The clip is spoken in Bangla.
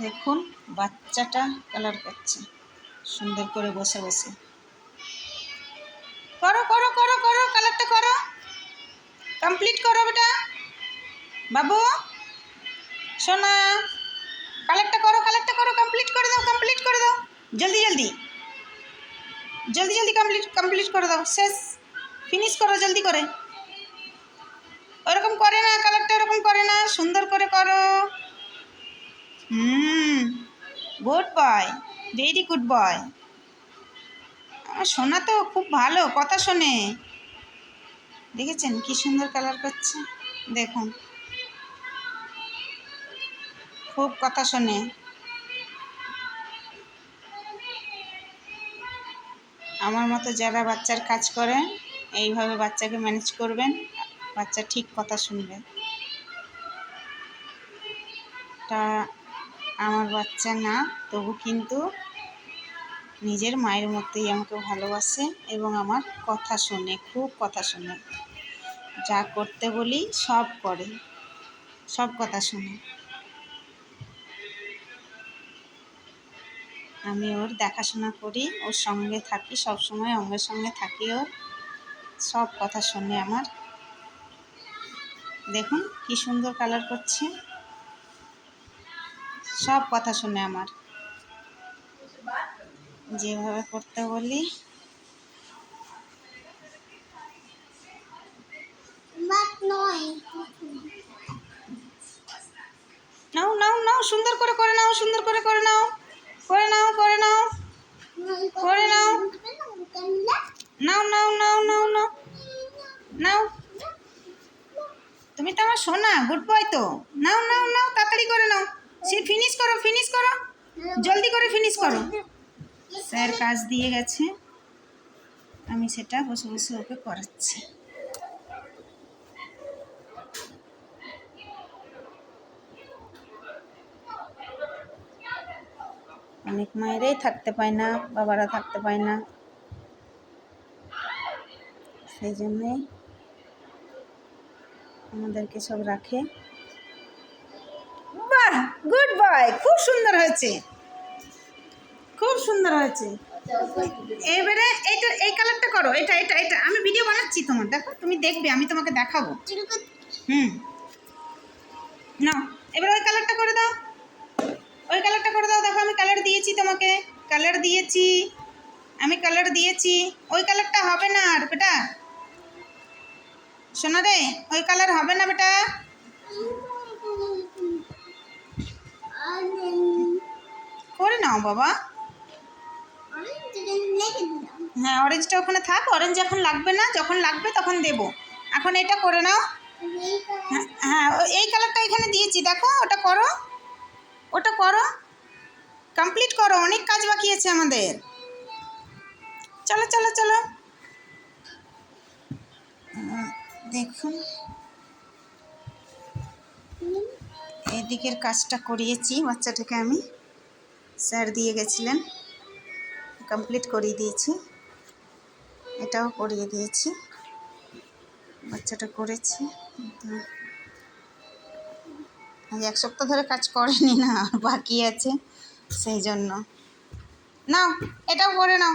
দেখুন বাচ্চাটা কালার করছে সুন্দর করে বসে বসে। করো করো করো করো, কালারটা করো, কমপ্লিট করো বেটা। বাবু সোনা, কালারটা করো, কালারটা করো, কমপ্লিট করে দাও, কমপ্লিট করে দাও, জলদি জলদি জলদি জলদি কমপ্লিট কমপ্লিট করে দাও, শেষ, ফিনিশ করো জলদি করে। ওরকম করে না, কালারটা এরকম করে না, সুন্দর করে করো। Good boy, very good boy. আমার সোনা তো খুব ভালো, কথা শোনে। দেখেছেন কি সুন্দর কালার করছে, দেখুন খুব কথা শোনে। আমার মতো যারা বাচ্চার কাজ করেন এইভাবে বাচ্চাকে ম্যানেজ করবেন, বাচ্চা ঠিক কথা শুনবে। তা আমার বাচ্চা না, তবু কিন্তু নিজের মায়ের মতোই আমাকে ভালোবাসে এবং আমার কথা শোনে, খুব কথা শোনে। যা করতে বলি সব করে, সব কথা শোনে। আমি ওর দেখাশোনা করি, ওর সঙ্গে থাকি, সব সময় আমার সঙ্গে থাকি, ওর সব কথা শোনে আমার। দেখুন কি সুন্দর কালার করছে, সব কথা শোনে আমার, যেভাবে করতে বলি। নাও নাও নাও, সুন্দর করে করে নাও, সুন্দর করে করে নাও, করে নাও করে নাও করে নাও, নাও নাও নাও নাও নাও নাও। তুমি তো আমার সোনা, গুড বয় তো। নাও নাও নাও, তাড়াতাড়ি করে নাও, সে ফিনিশ করো, ফিনিশ করো, জলদি করে ফিনিশ করো। স্যার কাজ দিয়ে গেছে, আমি সেটা বসে বসে ওকে করাচ্ছি। অনেক মায়েরাই থাকতে পায় না, বাবারা থাকতে পায় না, সেই জন্যই আমাদেরকে সব রাখে। বাহ, গুড বয়, খুব সুন্দর হয়েছে, খুব সুন্দর হয়েছে। এবারে এইটা, এই কালারটা করো, এটা এটা এটা আমি ভিডিও বানাচ্ছি তোমার, দেখো তুমি দেখবে, আমি তোমাকে দেখাবো। নাও এবার ওই কালারটা করে দাও, ওই কালারটা করে দাও। দেখো আমি কালার দিয়েছি তোমাকে, কালার দিয়েছি, আমি কালার দিয়েছি। ওই কালারটা হবে না আর বেটা, শোনো রে, ওই কালার হবে না বেটা। করে নাও বাবা। হ্যাঁ অরেঞ্জটা ওখানে থাক, অরেঞ্জ এখন লাগবে না, যখন লাগবে তখন দেবো। এখন এটা করে নাও। হ্যাঁ এই কালারটা এখানে দিয়েছি, দেখো ওটা করো, ওটা করো, কমপ্লিট করো, অনেক কাজ বাকি আছে আমাদের। চলো চলো চলো। দেখুন এদিকের কাজটা করিয়েছি বাচ্চাটাকে, আমি স্যার দিয়ে গেছিলেন, কমপ্লিট করিয়ে দিয়েছি, এটাও করিয়ে দিয়েছি, বাচ্চাটা করেছি। আজ এক সপ্তাহ ধরে কাজ করেনি না, বাকি আছে, সেই জন্য। নাও এটাও করে নাও।